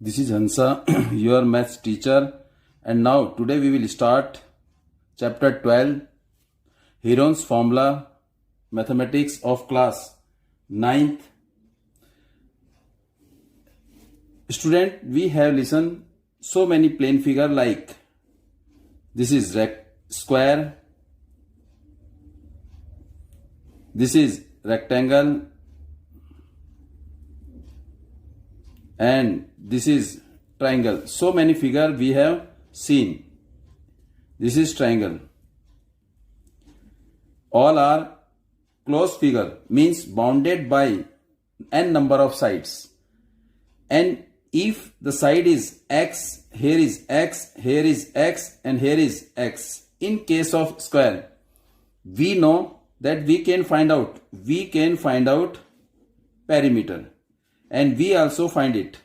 This is Hansa, your maths teacher, and now today we will start chapter 12, Heron's formula, mathematics of class 9th. Student, we have listened so many plane figure like this is square, this is rectangle, and this is triangle. So many figure we have seen. This is triangle. All are closed figure, means bounded by n number of sides. And if the side is x, here is x, here is x, and here is x. In case of square, we know that we can find out perimeter. And we also find it.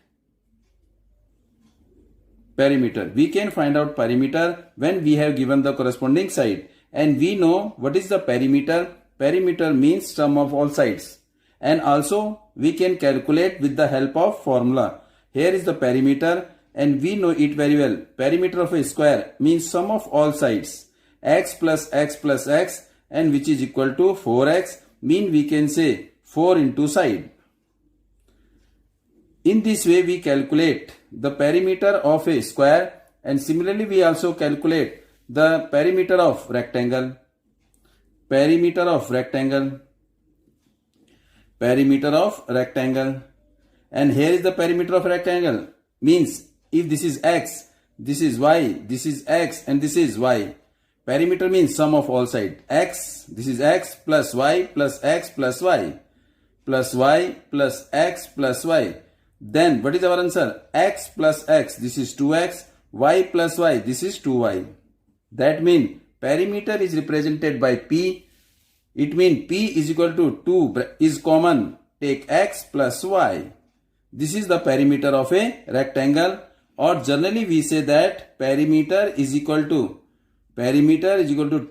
Perimeter. We can find out perimeter when we have given the corresponding side. And we know what is the perimeter. Perimeter means sum of all sides. And also we can calculate with the help of formula. Here is the perimeter and we know it very well. Perimeter of a square means sum of all sides. X plus x plus x, and which is equal to 4x. Mean we can say 4 into side. In this way we calculate the perimeter of a square, and similarly we also calculate the perimeter of rectangle. Perimeter of rectangle. Perimeter of rectangle. And here is the perimeter of rectangle. Means if this is x, this is y, this is x, and this is y. Perimeter means sum of all sides. X, this is x plus y plus x plus y. Plus y plus x plus y. Then what is our answer? X plus x, this is 2x. Y plus y, this is 2y. That means perimeter is represented by P. It means P is equal to 2 is common. Take x plus y. This is the perimeter of a rectangle, or generally we say that perimeter is equal to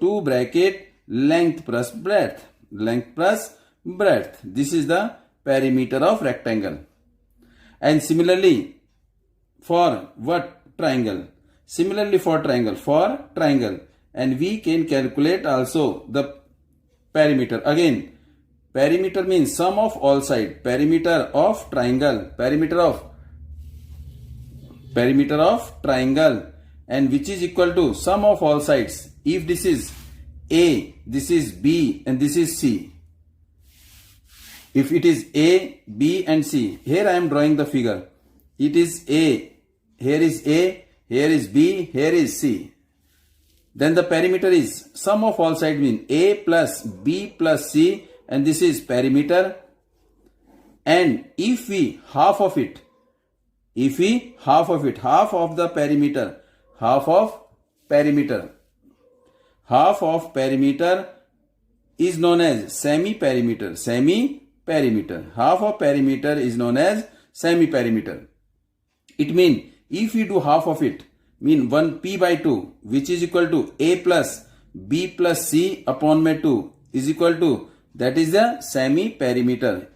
2 bracket length plus breadth. Length plus breadth. This is the perimeter of rectangle. And similarly for what? Triangle. Similarly for triangle. And we can calculate also the perimeter. Again, perimeter means sum of all sides. Perimeter of triangle. Perimeter of triangle, and which is equal to sum of all sides. If this is A, this is B, and this is C. If it is A, B and C, here I am drawing the figure. It is A, here is A, here is B, here is C. Then the perimeter is sum of all sides, mean A plus B plus C, and this is perimeter. And if we half of the perimeter is known as semi-perimeter. Half of perimeter is known as semi-perimeter. It means if we do half of it, mean 1p by 2, which is equal to A plus B plus C upon my 2 is equal to, that is the semi-perimeter.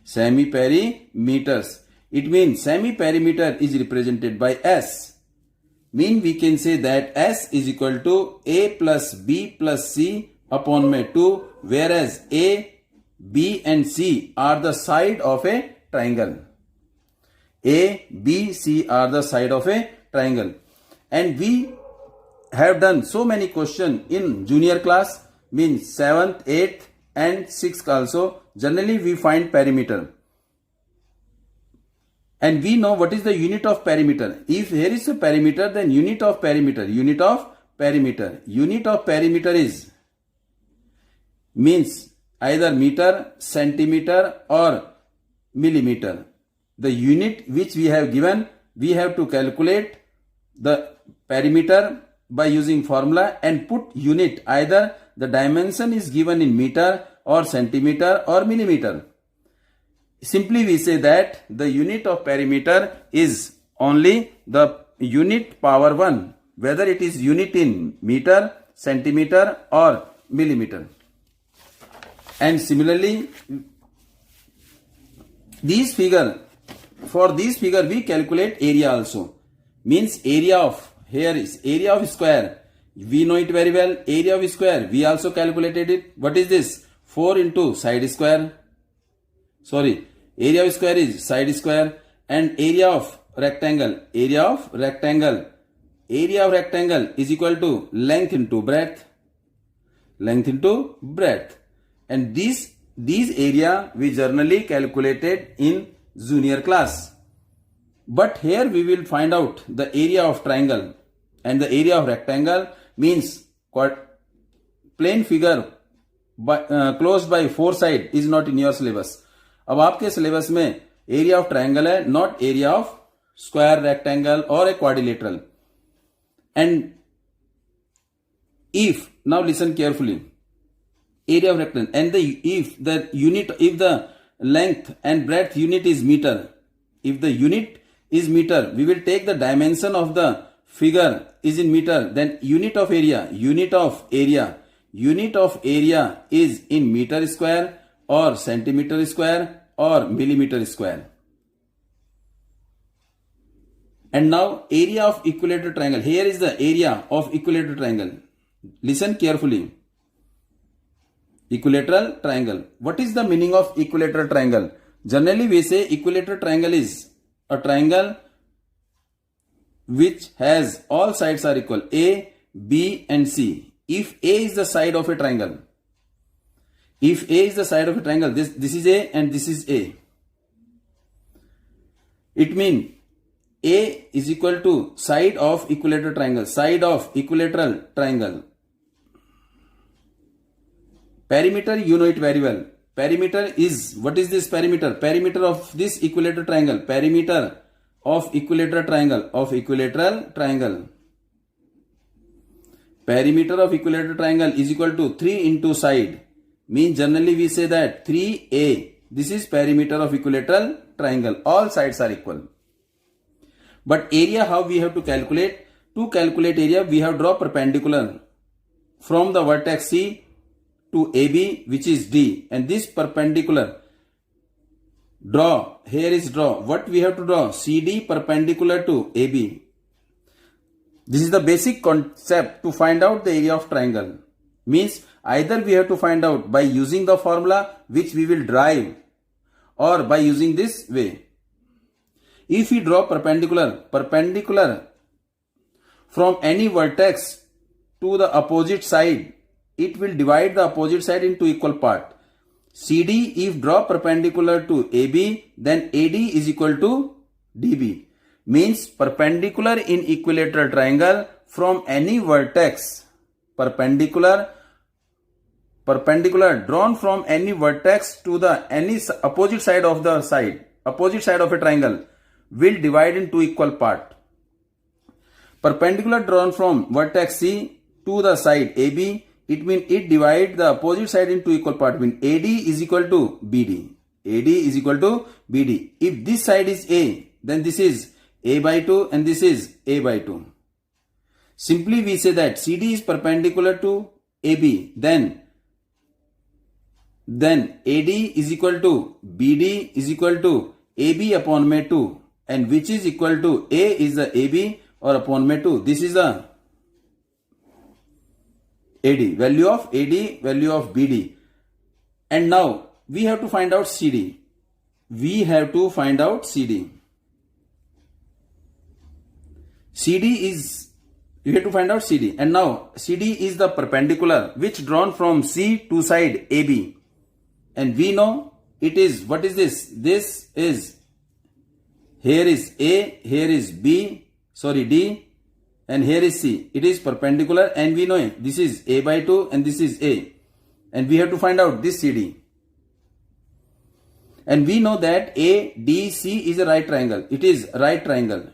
Semi-perimeters. It means semi-perimeter is represented by S. Mean we can say that S is equal to A plus B plus C upon my 2, whereas A, B and C are the side of a triangle. A, B, C are the side of a triangle. And we have done so many questions in junior class, means 7th, 8th and 6th also. Generally we find perimeter. And we know what is the unit of perimeter. If here is a perimeter, then unit of perimeter is, means either meter, centimeter or millimeter. The unit which we have given, we have to calculate the perimeter by using formula and put unit. Either the dimension is given in meter or centimeter or millimeter. Simply we say that the unit of perimeter is only the unit power 1, whether it is unit in meter, centimeter or millimeter. And similarly, these figure for this figure we calculate area also. Means area of, here is area of square. We know it very well. Area of square, we also calculated it. What is this? 4 into side square. Sorry, area of square is side square. And area of rectangle. Area of rectangle is equal to length into breadth. Length into breadth. And these area we generally calculated in junior class. But here we will find out the area of triangle, and the area of rectangle means plane figure closed by 4 side is not in your syllabus. अब आपके syllabus में area of triangle है, not area of square, rectangle or a quadrilateral. And if, now listen carefully, area of rectangle, and if the length and breadth unit is meter, if the unit is meter, we will take the dimension of the figure is in meter, then unit of area is in meter square or centimeter square or millimeter square. And now area of equilateral triangle. Here is the area of equilateral triangle. Listen carefully. Equilateral triangle. What is the meaning of equilateral triangle? Generally we say equilateral triangle is a triangle which has all sides are equal, A, B and C. If A is the side of a triangle, this is A and this is A. It means A is equal to side of equilateral triangle. Perimeter, you know it very well. Perimeter is, what is this perimeter? Perimeter of this equilateral triangle. Perimeter of equilateral triangle. Perimeter of equilateral triangle is equal to 3 into side. Means generally we say that 3A. This is perimeter of equilateral triangle. All sides are equal. But area, how we have to calculate? To calculate area, we have draw perpendicular from the vertex C to AB, which is D, and this perpendicular draw, here is draw. What we have to draw? CD perpendicular to AB. This is the basic concept to find out the area of triangle. Means either we have to find out by using the formula which we will derive, or by using this way. If we draw perpendicular from any vertex to the opposite side, it will divide the opposite side into equal part. CD, if draw perpendicular to AB, then AD is equal to DB. Means perpendicular in equilateral triangle from any vertex. Perpendicular drawn from any vertex to the any opposite side of a triangle will divide into equal part. Perpendicular drawn from vertex C to the side AB, it means it divide the opposite side into equal part. Means AD is equal to BD. If this side is A, then this is A by 2 and this is A by 2. Simply we say that CD is perpendicular to AB. Then AD is equal to BD is equal to AB upon may 2. And which is equal to A is the AB or upon may 2. This is the AD, value of BD. And now we have to find out CD. We have to find out CD. And now CD is the perpendicular which drawn from C to side AB. And we know it is, what is this? This is, here is A, here is D, and here is C. It is perpendicular and we know this is A by 2 and this is A. And we have to find out this CD. And we know that ADC is a right triangle. It is right triangle.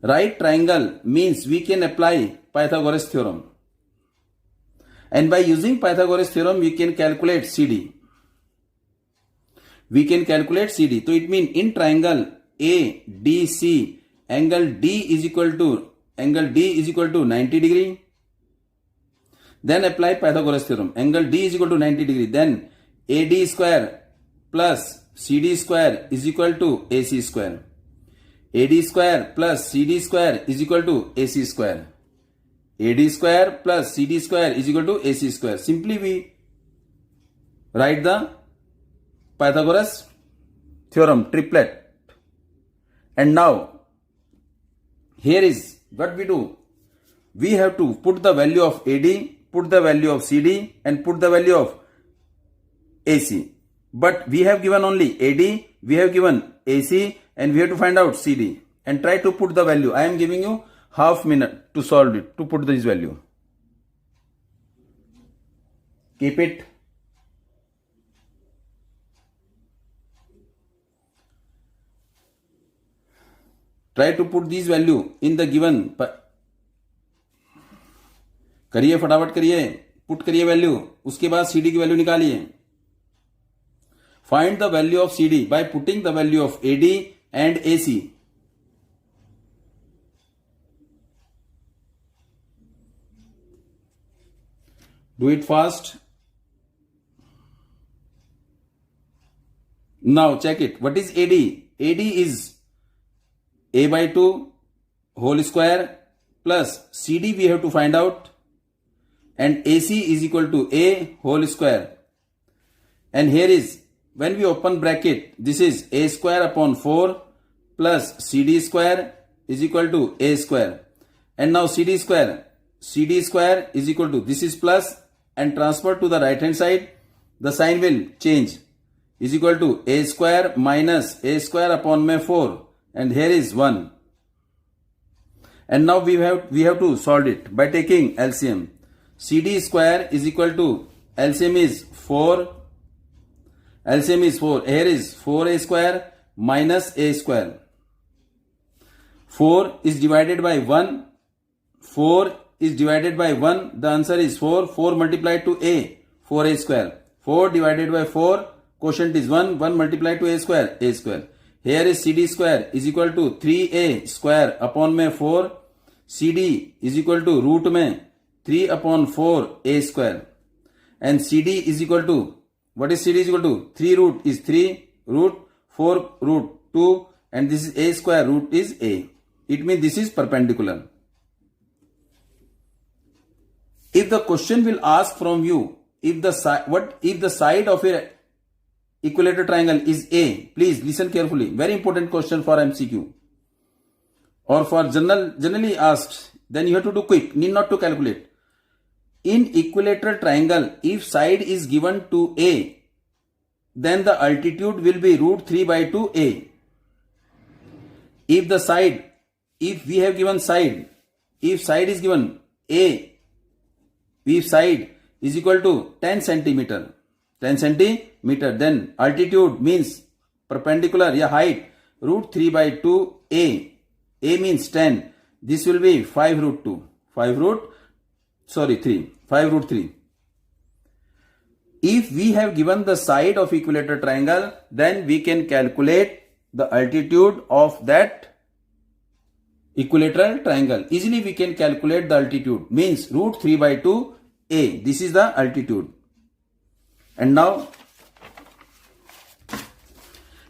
Right triangle means we can apply Pythagoras theorem. And by using Pythagoras theorem, we can calculate CD. So it means in triangle ADC, angle D is equal to 90 degree. Then apply Pythagoras theorem. Angle D is equal to 90 degree. Then AD square plus CD square is equal to AC square. AD square plus CD square is equal to AC square. AD square plus CD square is equal to AC square. Simply we write the Pythagoras theorem, triplet. And now, here is what we do. We have to put the value of AD, put the value of CD and put the value of AC. But we have given only AD, we have given AC and we have to find out CD. And try to put the value. I am giving you half minute to solve it, to put this value. Keep it. Try to put this value in the given. करिए फटाफट करिए, put करिए value, उसके बाद CD की value निकालिए. Find the value of CD by putting the value of AD and AC. Do it fast. Now check it. What is AD? AD is A by 2 whole square plus CD we have to find out, and AC is equal to A whole square. And here is, when we open bracket, this is A square upon 4 plus CD square is equal to A square. And now CD square is equal to, this is plus, and transfer to the right hand side, the sign will change, is equal to A square minus A square upon 4, and here is 1. And now we have to solve it by taking LCM. CD square is equal to, LCM is 4. LCM is 4. Here is 4A square minus A square. 4 is divided by 1. 4 is divided by 1. The answer is 4. 4 multiplied to A. 4A square. 4 divided by 4. Quotient is 1. 1 multiplied to A square. A square. Here is CD square is equal to 3A square upon 4. CD is equal to root में 3 upon 4 A square. And CD is equal to, what is CD is equal to? 3 root is 3 root, 4 root 2, and this is A square root is A. It means this is perpendicular. If the question will ask from you, if the side of a equilateral triangle is A, please listen carefully. Very important question for MCQ. Or for generally asked, then you have to do quick, need not to calculate. In equilateral triangle, if side is given to A, then the altitude will be root 3 by 2A. If we have given side, if side is given A, if side is equal to 10 centimeter, then altitude means perpendicular, yeah, height, root 3 by 2A. A means 10. This will be 5 root 2. 5 root 3. If we have given the side of equilateral triangle, then we can calculate the altitude of that equilateral triangle. Easily we can calculate the altitude. Means root 3 by 2A. This is the altitude. And now,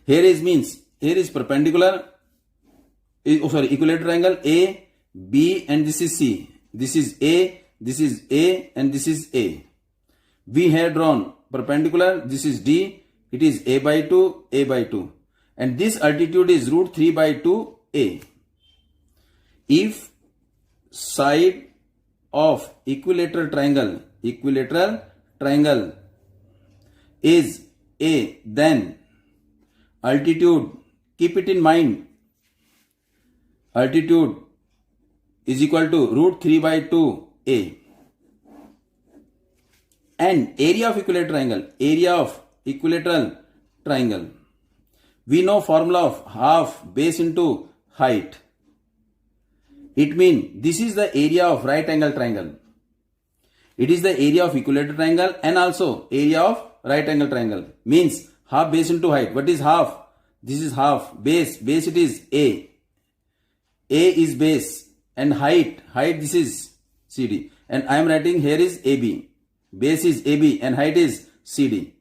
here is perpendicular. Equilateral triangle A, B, and this is C. This is A, and this is A. We have drawn perpendicular. This is D. It is A by 2. And this altitude is root 3 by 2A. If side of equilateral triangle is A, then altitude, keep it in mind, altitude is equal to root 3 by 2A. And area of equilateral triangle, we know formula of half base into height. It means this is the area of right angle triangle. It is the area of equilateral triangle and also area of right angle triangle. Means half base into height. What is half? This is half. Base it is A. A is base, and height this is CD. And I am writing here is AB. Base is AB and height is CD.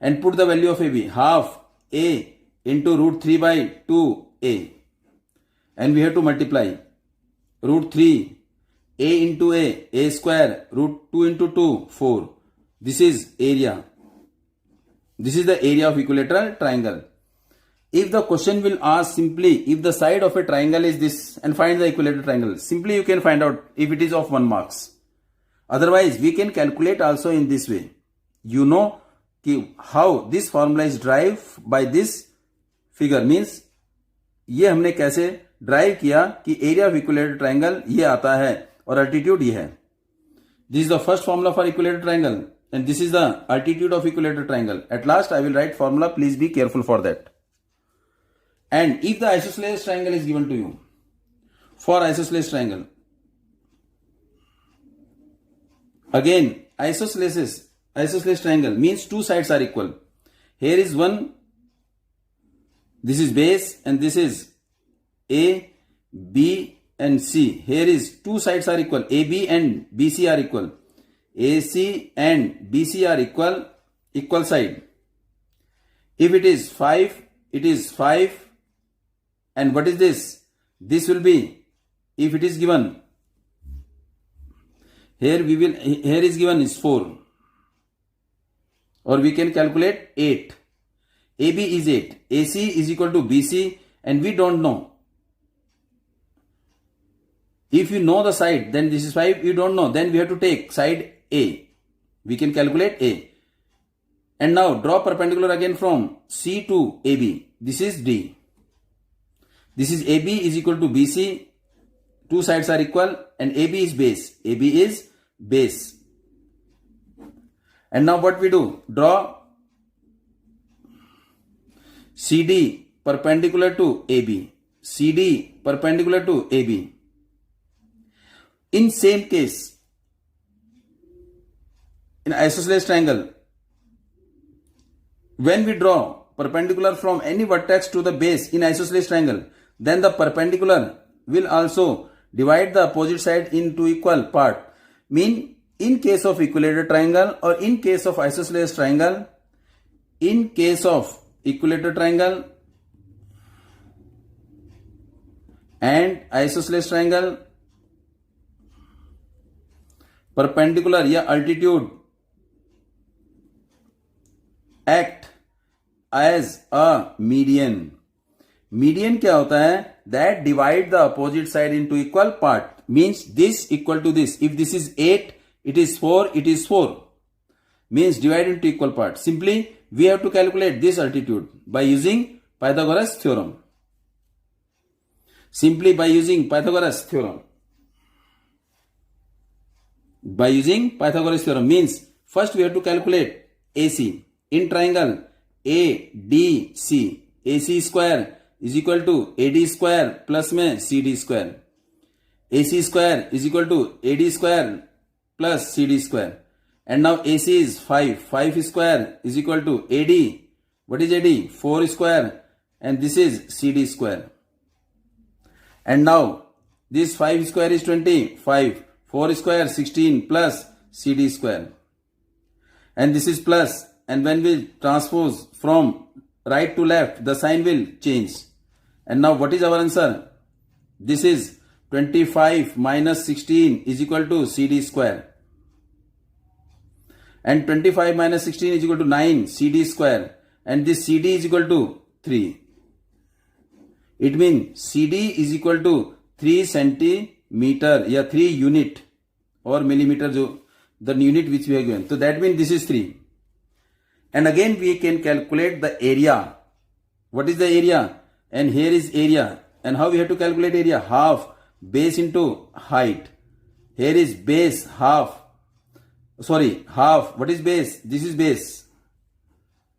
and put the value of AB, half A into root 3 by 2A, and we have to multiply root 3 A into A square, root 2 into 2, 4. This is area. This is the area of equilateral triangle. If the question will ask simply if the side of a triangle is this and find the equilateral triangle, simply you can find out if it is of 1 marks. Otherwise, we can calculate also in this way. You know how this formula is derived by this figure, means ये हमने कैसे drive किया कि area of equilateral triangle ये आता है और altitude ये है. This is the first formula for equilateral triangle and this is the altitude of equilateral triangle. At last I will write formula, please be careful for that. And if the isosceles triangle is given to you, for isosceles triangle, again isosceles triangle means two sides are equal. Here is one, this is base and this is A, B and C. Here is two sides are equal, AB and BC are equal. AC and BC are equal side. If it is 5, it is 5. And what is this? This will be, if it is given, here is given is 4. Or we can calculate 8. AB is 8. AC is equal to BC and we don't know. If you know the side, then this is 5. You don't know, then we have to take side A. We can calculate A. And now draw perpendicular again from C to AB. This is D. This is AB is equal to BC. Two sides are equal and AB is base. AB is base. And now what we do? Draw CD perpendicular to AB. CD perpendicular to AB. In same case, in isosceles triangle, when we draw perpendicular from any vertex to the base in isosceles triangle, then the perpendicular will also divide the opposite side into equal part. Mean, in case of equilateral triangle or in case of isosceles triangle, in case of equilateral triangle and isosceles triangle, perpendicular या altitude act as a median. Median क्या होता है? That divide the opposite side into equal part. Means this equal to this. If this is 8, it is 4, it is 4. Means divide into equal part. Simply we have to calculate this altitude by using Pythagoras theorem. Simply by using Pythagoras theorem. By using Pythagoras theorem means first we have to calculate AC. In triangle ADC, AC square is equal to AD square plus में CD square. AC square is equal to AD square plus CD square. And now AC is 5. 5 square is equal to AD. What is AD? 4 square. And this is CD square. And now this 5 square is 25. 4 square 16 plus CD square. And this is plus. And when we transpose from right to left, the sign will change. And now what is our answer? This is 25 minus 16 is equal to CD square. And 25 minus 16 is equal to 9 CD square. And this CD is equal to 3. It means CD is equal to 3 centimeter, yeah, 3 unit or millimeter, the unit which we have given. So that means this is 3. And again we can calculate the area. What is the area? And here is area. And how we have to calculate area? Half base into height. Here is base half. Half. What is base? This is base.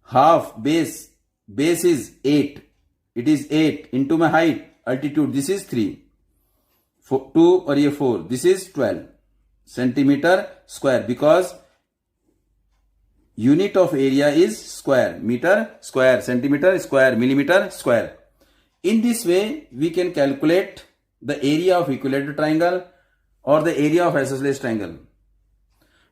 Half base. Base is 8. It is 8 into my height. Altitude. This is 3. 2 or 4. This is 12 centimeter square, because unit of area is square. Meter square, centimeter square, millimeter square. In this way, we can calculate the area of equilateral triangle or the area of isosceles triangle.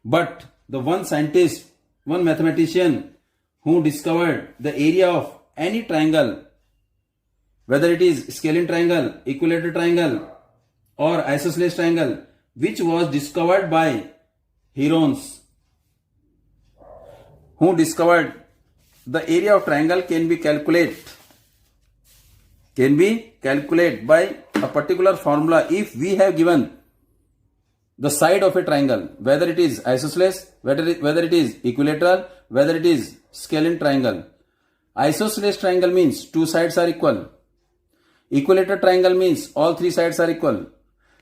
But the one scientist, one mathematician who discovered the area of any triangle, whether it is scalene triangle, equilateral triangle, or isosceles triangle, which was discovered by Herones, who discovered the area of triangle can be calculated by a particular formula if we have given the side of a triangle, whether it is isosceles, whether it is equilateral, whether it is scalene triangle. Isosceles triangle means two sides are equal. Equilateral triangle means all three sides are equal.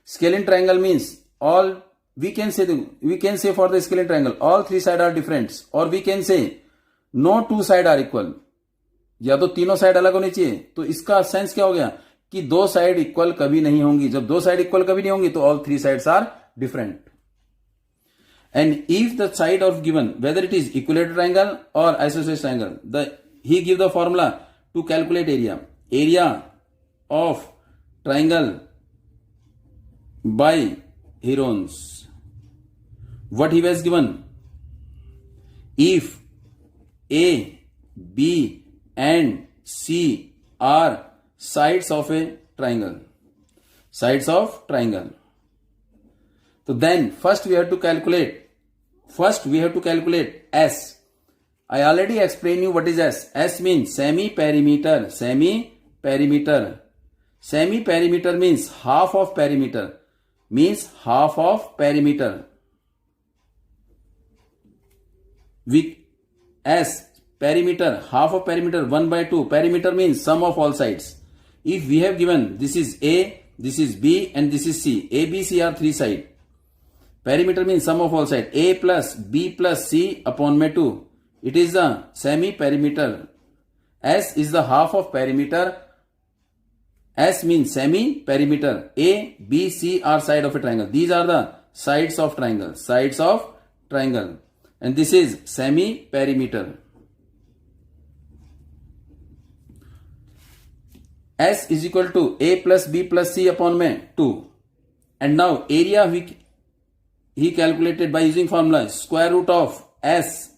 Scalene triangle means all, we can say for the scalene triangle all three sides are different, or we can say no two sides are equal. या तो तीनों side अलग होनी चाहिए. तो इसका sense क्या हो गया कि दो साइड इक्वल कभी नहीं होंगी. जब दो साइड इक्वल कभी नहीं होंगी तो all three sides are different. And if the side of given, whether it is equilateral triangle or isosceles triangle, he give the formula to calculate area. Area of triangle by Herones. What he was given? If A, B and C are sides of a triangle. Sides of triangle. So then first we have to calculate S. I already explained you what is S. S means semi-perimeter. Semi-perimeter means half of perimeter. S, perimeter, half of perimeter, 1/2. Perimeter means sum of all sides. If we have given this is A, this is B and this is C. A, B, C are three sides. Perimeter means sum of all sides. A plus B plus C upon में 2. It is the semi-perimeter. S is the half of perimeter. S means semi-perimeter. A, B, C are side of a triangle. These are the sides of triangle. Sides of triangle. And this is semi-perimeter. S is equal to A plus B plus C upon में 2. And now area he calculated by using formula square root of S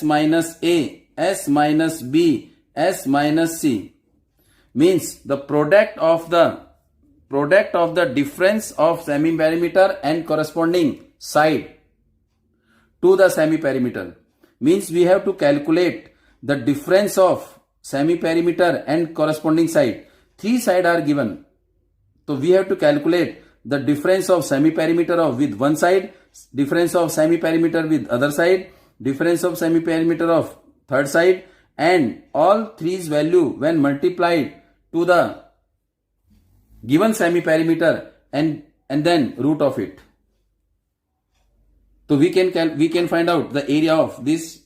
minus A, S minus B, S minus C. Means the product of the difference of semi-perimeter and corresponding side to the semi-perimeter. Means we have to calculate the difference of semi-perimeter and corresponding side. Three sides are given. So we have to calculate the difference of semi-perimeter with one side, difference of semi-perimeter with other side, difference of semi-perimeter of third side, and all three's value when multiplied to the given semi-perimeter and then root of it. So we can find out the area of this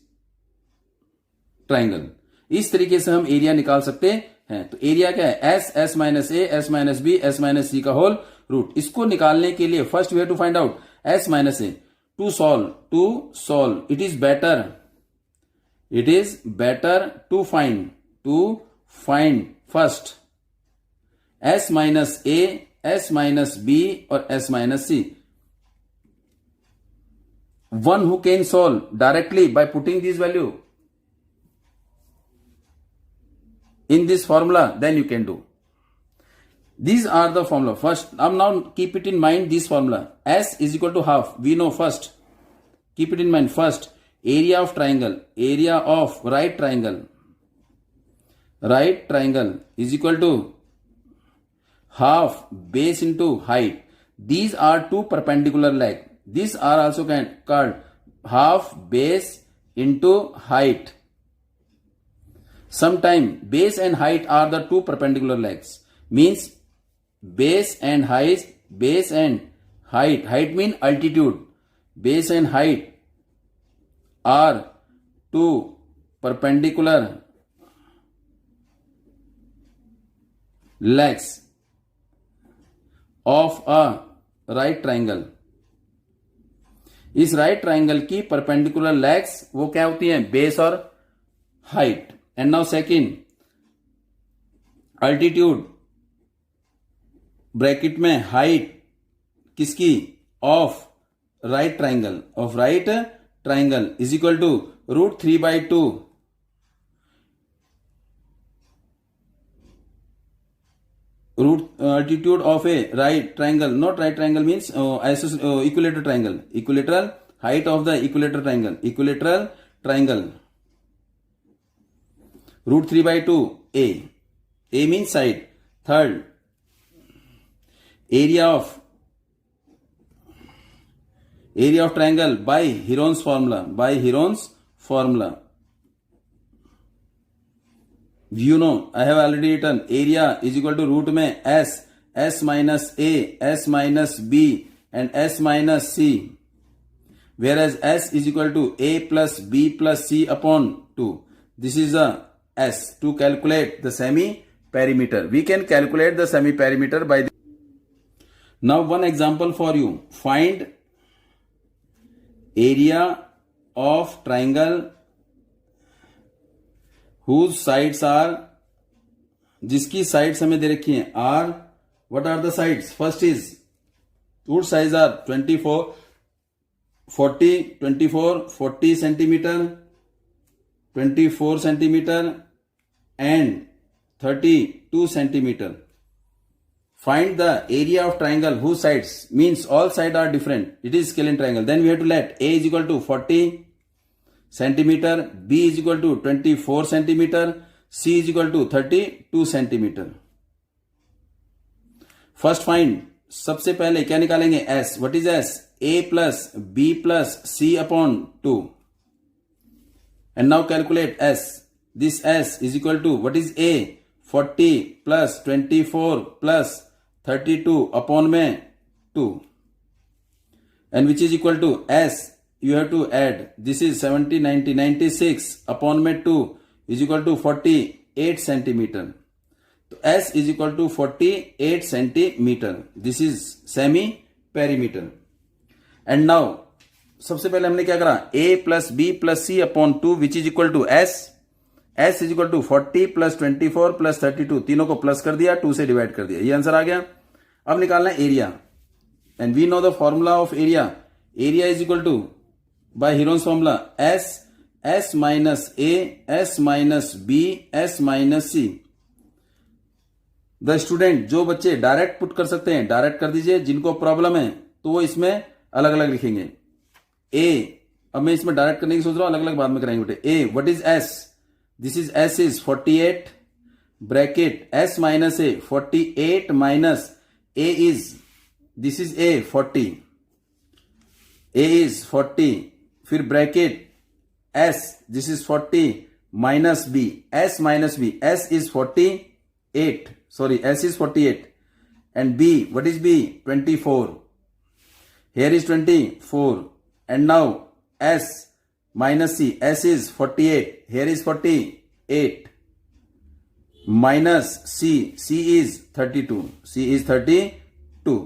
triangle. इस तरीके से हम area निकाल सकते हैं. तो area क्या है? S minus A, S minus B, S minus C का होल रूट. इसको निकालने के लिए first we have to find out S minus A. To solve it is better to find first S minus A, S minus B और S minus C. One who can solve directly by putting this value in this formula, then you can do. These are the formula. First, now keep it in mind this formula. S is equal to half. We know first. Keep it in mind first. Area of triangle. Area of right triangle. Right triangle is equal to half base into height. These are two perpendicular legs. These are also called half base into height. Sometimes base and height are the two perpendicular legs. Means base and height. Height means altitude. Base and height are two perpendicular legs of a right triangle. इस right triangle की perpendicular legs वो क्या होती हैं? Base और height. And now second, altitude bracket में height किसकी? Of right triangle. Is equal to √3/2 root altitude of a right triangle. Not right triangle means equilateral triangle. Equilateral height of the equilateral triangle. Equilateral triangle. Root 3 by 2 A. A means side. Third, area of triangle by Heron's formula. By Heron's formula. You know, I have already written area is equal to root में S minus A, S minus B and S minus C. Whereas S is equal to A plus B plus C upon 2. This is a S to calculate the semi-perimeter. We can calculate the semi-perimeter by this. Now one example for you. Find area of triangle whose sides are, जिसकी sides हमें दे रखी हैं are, what are the sides? First is, whose sides are 24 40 centimeter, 24 centimeter and 32 centimeter. Find the area of triangle whose sides, means all sides are different. It is scalene triangle. Then we have to let A is equal to 40 centimeter, B is equal to 24 centimeter, C is equal to 32 centimeter. First find, सबसे पहले क्या निकालेंगे? S. What is S? A plus B plus C upon 2. And now calculate S. This S is equal to, what is A? 40 plus 24 plus 32 upon में 2. And which is equal to S. You have to add. This is 70, 90, 96 upon में 2 is equal to 48 centimeter. So S is equal to 48 centimeter. This is semi-perimeter. And now, सबसे पहले हमने क्या करा? A plus B plus C upon 2 which is equal to S. S is equal to 40 plus 24 plus 32. तीनों को plus कर दिया, 2 से डिवाइड कर दिया. ये आंसर आ गया. अब निकालना है area. And we know the formula of area. Area is equal to, by Heron's formula, S minus A, S minus B, S minus C. The student, जो बच्चे डायरेक्ट पुट कर सकते हैं डायरेक्ट कर दीजिए. जिनको प्रॉब्लम है तो वो इसमें अलग अलग लिखेंगे. ए, अब मैं इसमें डायरेक्ट करने की सोच रहा हूं, अलग अलग बाद में कराएंगे बेटे. A, what is S? This is S is 48 bracket S minus A 48 minus A is, this is A 40, A is 40, फिर bracket S, this is 40 minus B, S minus B, S is 48, sorry, S is 48 and B, what is B? 24. Here is 24 and now S minus C, S is 48, here is 48 minus C, C is 32, C is 32.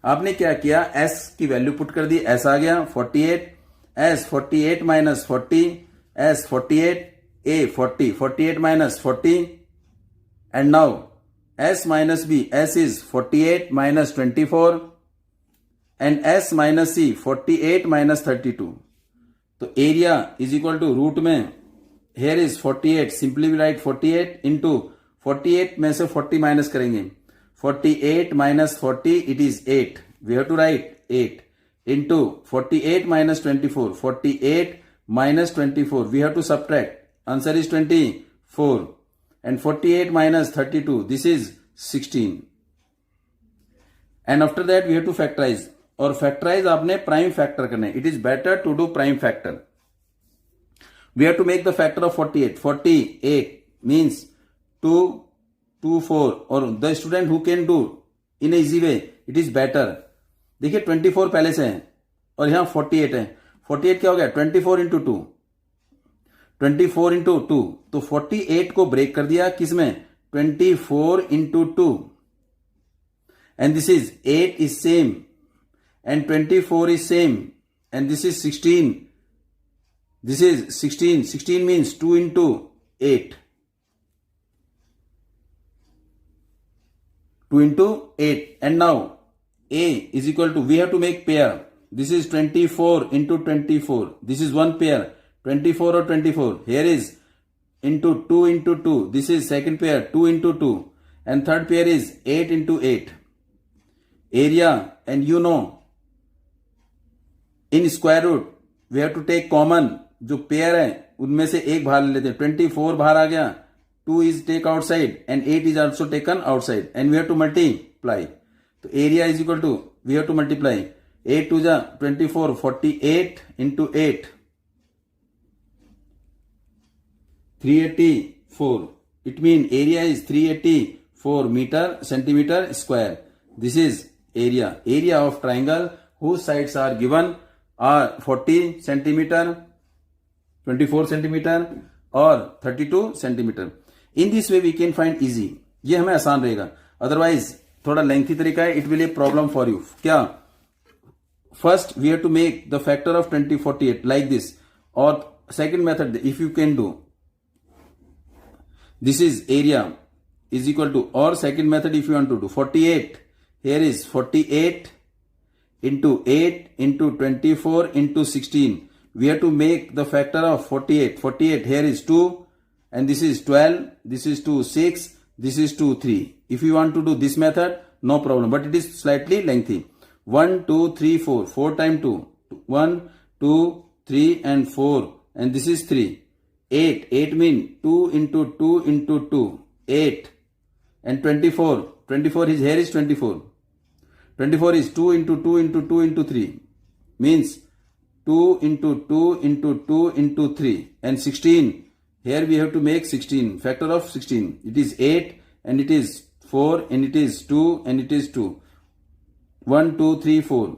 आपने क्या किया? S की value put कर दी, S आ गया 48, S 48 minus 40, S 48, A 40, 48 minus 40 and now S minus B, S is 48 minus 24 and S minus C 48 minus 32. तो area is equal to root में, here is 48, simply we write 48 into 48 में से 40 minus करेंगे, 48 minus 40 it is 8, we have to write 8 into 48 minus 24, 48 minus 24 we have to subtract, answer is 24 and 48 minus 32, this is 16. And after that we have to factorize, और factorize आपने prime factor करने. It is better to do prime factor. We have to make the factor of 48. 48 means 2, 2, 4. और the student who can do in a easy way, it is better. देखिए 24 पहले से है और यहाँ 48 है. 48 क्या हो गया? 24 into 2. 24 into 2. तो 48 को ब्रेक कर दिया किसमें? 24 into 2. And this is 8 is same. And 24 is same. And this is 16. This is 16. 16 means 2 into 8. 2 into 8. And now A is equal to, we have to make pair. This is 24 into 24. This is one pair. 24 or 24. Here is into 2 into 2. This is second pair, 2 into 2. and third pair is 8 into 8. Area, and you know in square root we have to take common, जो pair है उनमें से एक बाहर ले लेते हैं. 24 बाहर आ गया, 2 is take outside and 8 is also taken outside and we have to multiply. तो area is equal to, we have to multiply 8 to 24, 48 into 8, 384. It means area is 384 meter centimeter square. This is area. Area of triangle whose sides are given are 40 centimeter, 24 centimeter और 32 centimeter. In this way we can find easy. ये हमें आसान रहेगा. Otherwise थोड़ा lengthy तरीका है. It will be a problem for you. क्या? First we have to make the factor of 2048 like this. Or second method, if you can do, this is area is equal to, or second method if you want to do 48, here is 48 into 8 into 24 into 16. We have to make the factor of 48. 48 here is 2 and this is 12, this is 2 6, this is 2 3. If you want to do this method, no problem, but it is slightly lengthy. 1 2 3 4, 4 times 2, 1 2 3 and 4, and this is 3. 8 mean 2 into 2 into 2, 8, and 24 is, here is 24 is 2 into 2 into 2 into 3, means 2 into 2 into 2 into 3, and 16, here we have to make 16, factor of 16, it is 8 and it is 4 and it is 2 and it is 2, 1 2 3 4,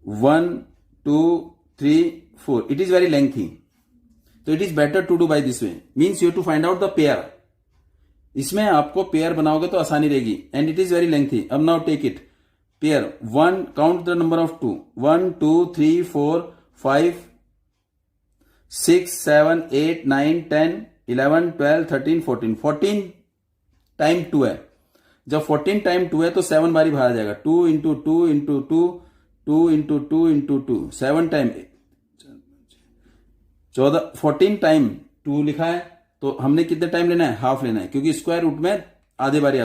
1 2 3 4, it is very lengthy. So it is better to do by this way. Means you have to find out the pair. इसमें आपको pair बनाओगे तो आसानी रहेगी. And it is very lengthy. अब now take it. Pair 1, count the number of 2. 1 2 3 4 5 6 7 8 9 10 11 12 13 14. 14 time 2 है. जब 14 time 2 है तो 7 बारी बाहर आ जाएगा. 2 into 2 into 2, 2 into 2 into 2, 7 time 14 time 2 लिखा है, तो हमने कितने टाइम लेना है? हाफ लेना है, क्योंकि स्क्वायर रूट में आधे बारी